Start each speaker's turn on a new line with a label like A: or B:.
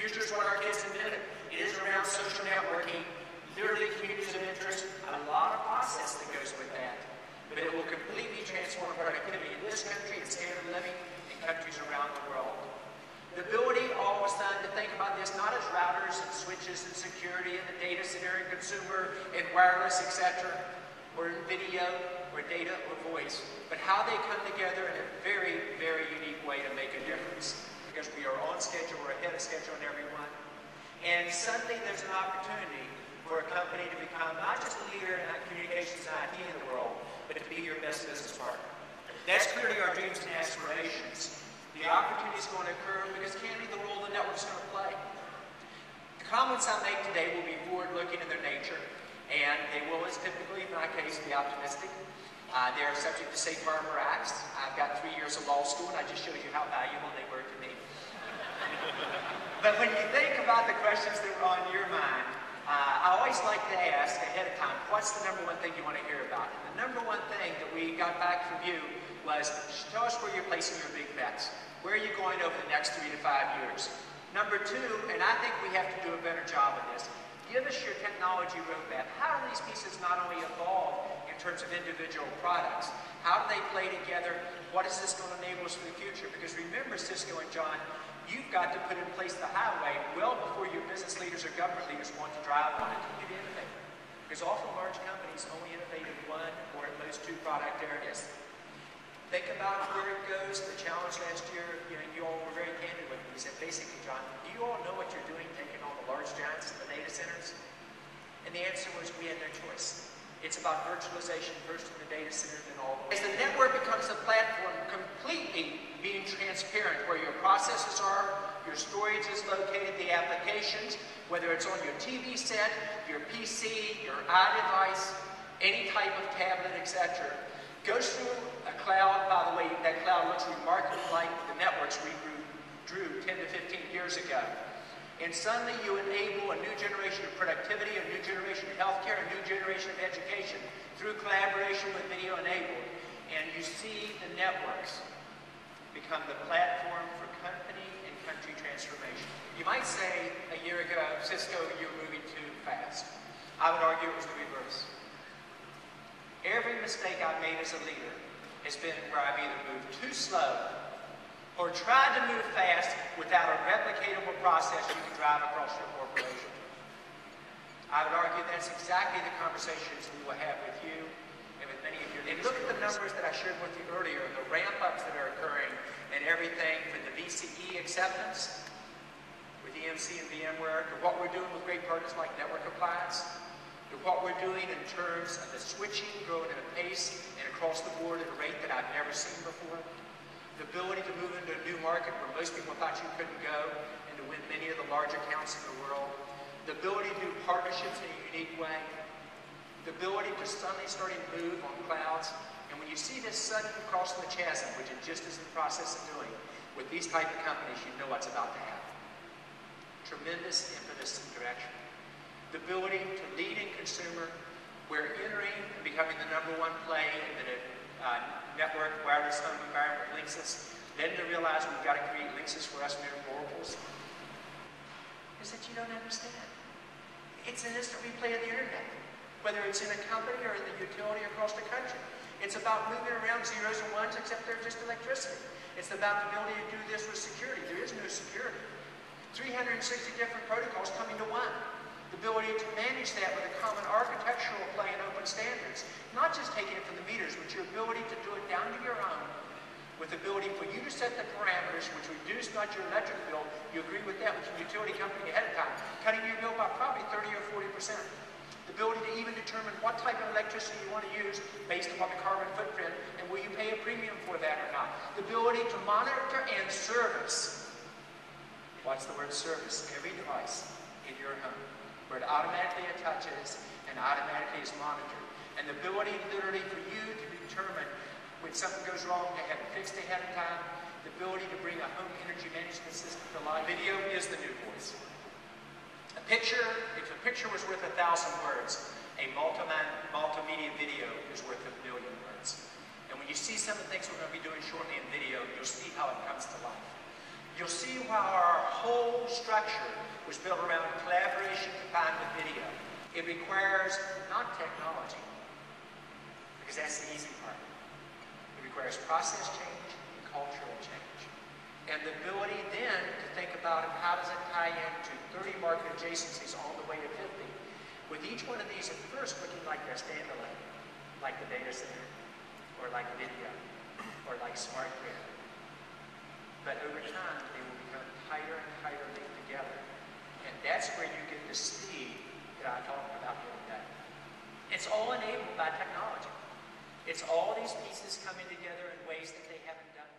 A: future is what our kids invented. It is around social networking, literally communities of interest, a lot of process that goes with that. But it will completely transform productivity in this country and standard of living in countries around the world. The ability, all of a sudden, to think about this not as routers and switches and security and the data center and consumer and wireless, etc., or in video or data or voice, but how they come together in a very, very unique way to make a difference. Because we are on schedule, we're ahead of schedule on everyone. And suddenly there's an opportunity for a company to become not just a leader in communications and IT in the world, but to be your best business partner. That's clearly our dreams and aspirations. The opportunity is going to occur because candidly the role the network is going to play. The comments I make today will be forward-looking in their nature, and they will, as typically in my case, be optimistic. They are subject to safe harbor acts. I've got 3 years of law school, and I just showed you how valuable they were to me. But when you think about the questions that were on your mind, I always like to ask ahead of time, what's the number one thing you want to hear about? And the number one thing that we got back from you was, tell us where you're placing your big bets. Where are you going over the next 3 to 5 years? Number two, and I think we have to do a better job of this, give us your technology roadmap. How do these pieces not only evolve in terms of individual products, how do they play together? What is this going to enable us for the future? Because remember, Cisco and John, you've got to put in place the highway well before your business leaders or government leaders want to drive on it to innovate. Because often large companies only innovate in one or at most 2 product areas. Think about where it goes. The challenge last year, you all were very candid with me. You said, basically, John, do you all know what you're doing taking all the large giants in the data centers? And the answer was we had no choice. It's about virtualization first in the data center, then all the way. As the network becomes a platform, completely being transparent where your processes are, your storage is located, the applications, whether it's on your TV set, your PC, your iDevice, any type of tablet, etc., goes through a cloud. By the way, that cloud looks remarkably like the networks we drew 10 to 15 years ago. And suddenly you enable a new generation of productivity, a new generation of healthcare, a new generation of education through collaboration with video enabled. And you see the networks become the platform for company and country transformation. You might say a year ago, Cisco, you're moving too fast. I would argue it was the reverse. Every mistake I've made as a leader has been where I've either moved too slow or tried to move fast without a replicatable process you can drive across your corporation. I would argue that's exactly the conversations we will have with you and with many of you. And look at the numbers that I shared with you earlier, the ramp-ups that are occurring and everything from the VCE acceptance with EMC and VMware to what we're doing with great partners like Network Appliance, to what we're doing in terms of the switching growing at a pace and across the board at a rate that I've never seen before. The ability to move into a new market where most people thought you couldn't go and to win many of the large accounts in the world. The ability to do partnerships in a unique way. The ability to suddenly start to move on clouds. And when you see this sudden crossing the chasm, which it just is in the process of doing, with these type of companies, you know what's about to happen. Tremendous impetus and direction. The ability to lead in consumer, we're entering and becoming the #1 play in the network wireless home environment with Linksys, then to realize we've got to create Linksys for us mere mortals, is that you don't understand. It's an instant replay of the internet, whether it's in a company or in the utility across the country. It's about moving around zeros and ones, except they're just electricity. It's about the ability to do this with security. There is no security. 360 different protocols coming to one. The ability to manage that with a common architectural play and open standards. Not just taking it from the meters, but your ability to do it down to your own, with the ability for you to set the parameters which reduce not your electric bill. You agree with that with your utility company ahead of time, cutting your bill by probably 30 or 40%. The ability to even determine what type of electricity you want to use based upon the carbon footprint, and will you pay a premium for that or not. The ability to monitor and service. Watch the word service. Every device in your home, where it automatically attaches and automatically is monitored. And the ability literally for you to determine when something goes wrong to have it fixed ahead of time. The ability to bring a home energy management system to life. Video is the new voice. A picture, if a picture was worth 1,000 words, a multimedia video is worth 1,000,000 words. And when you see some of the things we're going to be doing shortly in video, you'll see how it comes to life. You'll see how our whole structure was built around collaboration combined with video. It requires not technology, because that's the easy part. It requires process change and cultural change. And the ability then to think about how does it tie into 30 market adjacencies all the way to 50. With each one of these at first looking like they're standalone, like the data center, or like video, or like smart grid. But over time, they will become tighter and tighter linked together. And that's where you get the speed that I talked about the other day. It's all enabled by technology. It's all these pieces coming together in ways that they haven't done